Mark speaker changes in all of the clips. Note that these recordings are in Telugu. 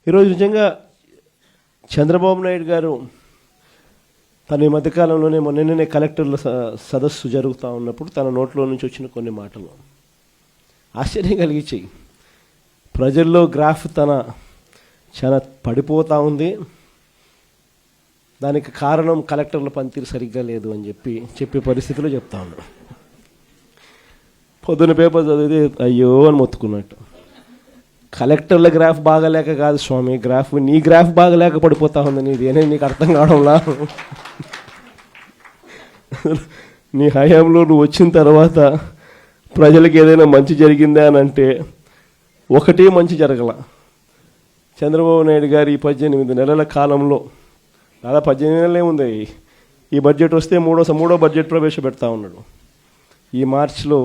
Speaker 1: ఈరోజు నిజంగా చంద్రబాబు నాయుడు గారు తన ఈ మధ్యకాలంలోనే నిన్ననే కలెక్టర్ల సదస్సు జరుగుతూ ఉన్నప్పుడు తన నోట్లో నుంచి వచ్చిన కొన్ని మాటలు ఆశ్చర్యం కలిగించాయి. ప్రజల్లో గ్రాఫ్ చాలా పడిపోతూ ఉంది, దానికి కారణం కలెక్టర్ల పనితీరు సరిగ్గా లేదు అని చెప్పే పరిస్థితిలో చెప్తా ఉన్నాడు. పొద్దున పేపర్ చదివితే అయ్యో అని మొత్తుకున్నట్టు. కలెక్టర్ల గ్రాఫ్ బాగాలేక కాదు స్వామి, నీ గ్రాఫ్ బాగాలేక పడిపోతా ఉంది, నీదేనే నీకు అర్థం కావడంలా. నీ హయాంలో నువ్వు వచ్చిన తర్వాత ప్రజలకు ఏదైనా మంచి జరిగిందా అని అంటే ఒకటి మంచి జరగల. చంద్రబాబు నాయుడు గారు ఈ 18 నెలల కాలంలో, దాదాపు 18 నెలలే ఉంది, ఈ బడ్జెట్ వస్తే మూడో బడ్జెట్ ప్రవేశపెడతా ఉన్నాడు. ఈ మార్చిలో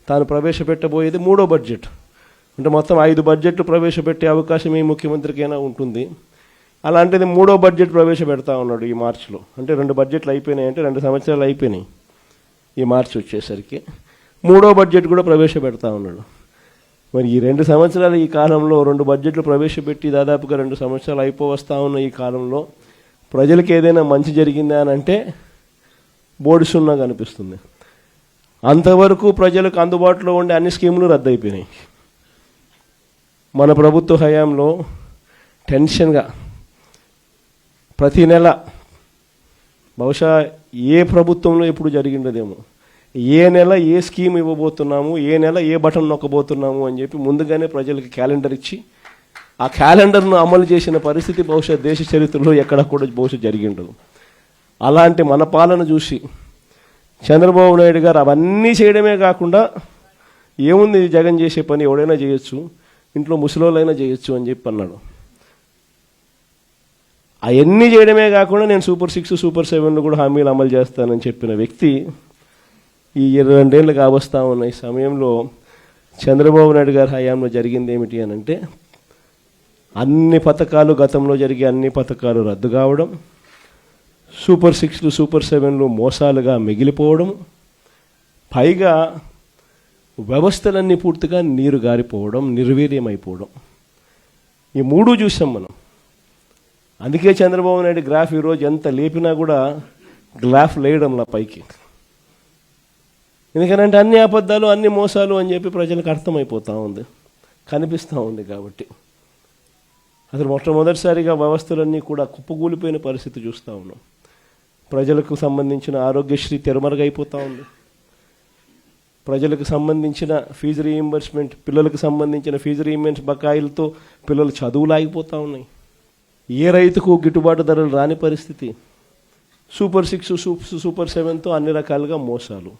Speaker 1: తాను ప్రవేశపెట్టబోయేది 3వ బడ్జెట్. అంటే మొత్తం 5 బడ్జెట్లు ప్రవేశపెట్టే అవకాశం ఈ ముఖ్యమంత్రికైనా ఉంటుంది. అలాంటిది 3వ బడ్జెట్ ప్రవేశపెడతా ఉన్నాడు ఈ మార్చిలో. అంటే 2 బడ్జెట్లు అయిపోయినాయి, అంటే 2 సంవత్సరాలు అయిపోయినాయి. ఈ మార్చి వచ్చేసరికి 3వ బడ్జెట్ కూడా ప్రవేశపెడతా ఉన్నాడు. మరి ఈ 2 సంవత్సరాలు ఈ కాలంలో 2 బడ్జెట్లు ప్రవేశపెట్టి దాదాపుగా 2 సంవత్సరాలు అయిపోవస్తా ఉన్న ఈ కాలంలో ప్రజలకు ఏదైనా మంచి జరిగిందా అని అంటే బోర్డు సున్నా కనిపిస్తుంది. అంతవరకు ప్రజలకు అందుబాటులో ఉండే అన్ని స్కీములు రద్దయిపోయినాయి. మన ప్రభుత్వ హయాంలో టెన్షన్గా ప్రతి నెల, బహుశా ఏ ప్రభుత్వంలో ఎప్పుడు జరిగిండదేమో, ఏ నెల ఏ స్కీమ్ ఇవ్వబోతున్నాము, ఏ నెల ఏ బటన్ నొక్కబోతున్నాము అని చెప్పి ముందుగానే ప్రజలకి క్యాలెండర్ ఇచ్చి ఆ క్యాలెండర్ను అమలు చేసిన పరిస్థితి బహుశా దేశ చరిత్రలో ఎక్కడ కూడా బహుశా జరిగిండదు. అలాంటి మన పాలన చూసి చంద్రబాబు నాయుడు గారు అవన్నీ చేయడమే కాకుండా, ఏముంది జగన్ చేసే పని ఎవడైనా చేయొచ్చు, ఇంట్లో ముసలోళ్ళైనా చేయొచ్చు అని చెప్పి అన్నాడు. అవన్నీ చేయడమే కాకుండా నేను సూపర్ 6, సూపర్ 7 కూడా హామీలు అమలు చేస్తానని చెప్పిన వ్యక్తి ఈ 22 ఏళ్ళు కావస్తా ఉన్న ఈ సమయంలో చంద్రబాబు నాయుడు గారి హయాంలో జరిగింది ఏమిటి అని అంటే, అన్ని పథకాలు, గతంలో జరిగే అన్ని పథకాలు రద్దు కావడం, సూపర్ 6, సూపర్ 7 మోసాలుగా మిగిలిపోవడం, పైగా వ్యవస్థలన్నీ పూర్తిగా నీరు గారిపోవడం, నిర్వీర్యమైపోవడం. ఈ 3 చూసాం మనం. అందుకే చంద్రబాబు నాయుడు గ్రాఫ్ ఈరోజు ఎంత లేపినా కూడా గ్రాఫ్ లేయడంలా పైకి. ఎందుకంటే అన్ని అబద్ధాలు, అన్ని మోసాలు అని చెప్పి ప్రజలకు అర్థమైపోతూ ఉంది, కనిపిస్తూ ఉంది. కాబట్టి అసలు మొట్టమొదటిసారిగా వ్యవస్థలన్నీ కూడా కుప్పగూలిపోయిన పరిస్థితి చూస్తూ ఉన్నాం. ప్రజలకు సంబంధించిన ఆరోగ్యశ్రీ తెరమరుగైపోతూ ఉంది. ప్రజలకు సంబంధించిన ఫీజు రీయింబర్స్మెంట్, పిల్లలకు సంబంధించిన ఫీజు రీయింబర్స్మెంట్ బకాయిలతో పిల్లలు చదువులు ఆగిపోతూ ఉన్నాయి. ఏ రైతుకు గిట్టుబాటు ధరలు రాని పరిస్థితి. సూపర్ 6, సూపర్ 7తో అన్ని రకాలుగా మోసాలు.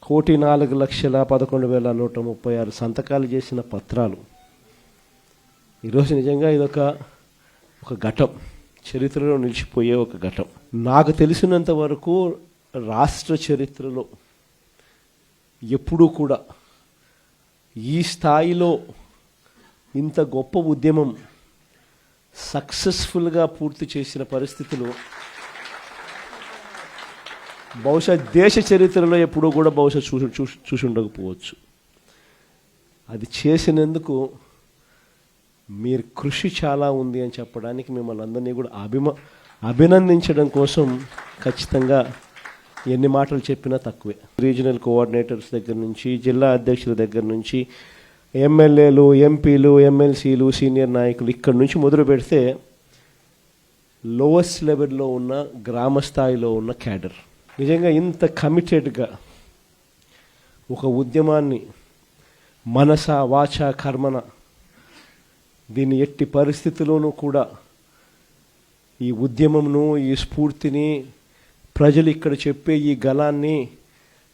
Speaker 1: 1,04,11,136 సంతకాలు చేసిన పత్రాలు. ఈరోజు నిజంగా ఇదొక ఘటం, చరిత్రలో నిలిచిపోయే ఒక ఘటం. నాకు తెలిసినంత వరకు రాష్ట్ర చరిత్రలో ఎప్పుడూ కూడా ఈ స్థాయిలో ఇంత గొప్ప ఉద్యమం సక్సెస్ఫుల్గా పూర్తి చేసిన పరిస్థితులు బహుశా దేశ చరిత్రలో ఎప్పుడూ కూడా బహుశా చూసి ఉండకపోవచ్చు. అది చేసినందుకు మీరు కృషి చాలా ఉంది అని చెప్పడానికి మిమ్మల్ని అందరినీ కూడా అభినందించడం కోసం ఖచ్చితంగా ఎన్ని మాటలు చెప్పినా తక్కువే. రీజనల్ కోఆర్డినేటర్స్ దగ్గర నుంచి, జిల్లా అధ్యక్షుల దగ్గర నుంచి, ఎమ్మెల్యేలు, ఎంపీలు, ఎమ్మెల్సీలు, సీనియర్ నాయకులు, ఇక్కడి నుంచి మొదలు పెడితే లోవెస్ట్ లెవెల్లో ఉన్న గ్రామ స్థాయిలో ఉన్న క్యాడర్ నిజంగా ఇంత కమిటెడ్గా ఒక ఉద్యమాన్ని మనస, వాచ, కర్మన, దీన్ని ఎట్టి పరిస్థితుల్లోనూ కూడా ఈ ఉద్యమంను, ఈ స్ఫూర్తిని, ప్రజలు ఇక్కడ చెప్పే ఈ గళాన్ని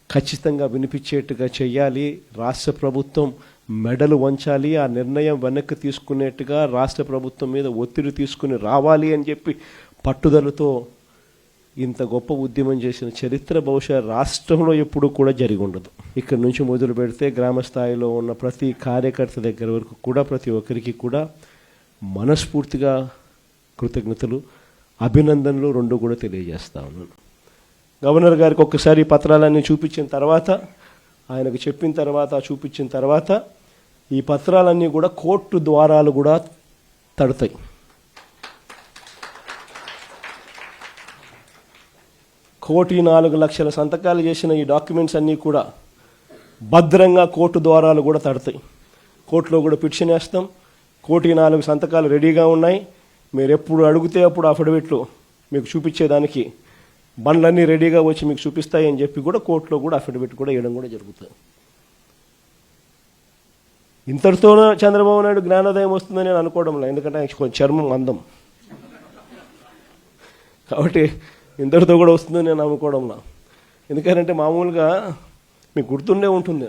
Speaker 1: ఖచ్చితంగా వినిపించేట్టుగా చెయ్యాలి. రాష్ట్ర ప్రభుత్వం మెడలు వంచాలి, ఆ నిర్ణయం వెనక్కి తీసుకునేట్టుగా రాష్ట్ర ప్రభుత్వం మీద ఒత్తిడి తీసుకుని రావాలి అని చెప్పి పట్టుదలతో ఇంత గొప్ప ఉద్యమం చేసిన చరిత్ర బహుశా రాష్ట్రంలో ఎప్పుడూ కూడా జరిగి ఉండదు. ఇక్కడ నుంచి మొదలు పెడితే గ్రామ స్థాయిలో ఉన్న ప్రతి కార్యకర్త దగ్గర వరకు కూడా ప్రతి ఒక్కరికి కూడా మనస్ఫూర్తిగా కృతజ్ఞతలు, అభినందనలు 2 కూడా తెలియజేస్తా ఉన్నాను. గవర్నర్ గారికి ఒక్కసారి పత్రాలన్నీ చూపించిన తర్వాత, ఆయనకు చెప్పిన తర్వాత, చూపించిన తర్వాత ఈ పత్రాలన్నీ కూడా కోర్టు ద్వారాలు కూడా తడతాయి. కోటి 4 లక్షల సంతకాలు చేసిన ఈ డాక్యుమెంట్స్ అన్నీ కూడా భద్రంగా కోర్టు ద్వారాలు కూడా తడతాయి. కోర్టులో కూడా పిటిషన్ వేస్తాం. 1,04,00,000 సంతకాలు రెడీగా ఉన్నాయి. మీరు ఎప్పుడు అడిగితే అప్పుడు అఫిడవిట్లు మీకు చూపించేదానికి బండ్లన్నీ రెడీగా వచ్చి మీకు చూపిస్తాయి అని చెప్పి కూడా కోర్టులో కూడా అఫిడవిట్ కూడా వేయడం కూడా జరుగుతుంది. ఇంతటితోనే చంద్రబాబు నాయుడు జ్ఞానోదయం వస్తుందని నేను అనుకోవడంలో, ఎందుకంటే ఆయన కొంచెం చర్మం అందం కాబట్టి ఇంతటితో కూడా వస్తుందని నేను అనుకోవడంలో. ఎందుకంటే మామూలుగా మీకు గుర్తుండే ఉంటుంది,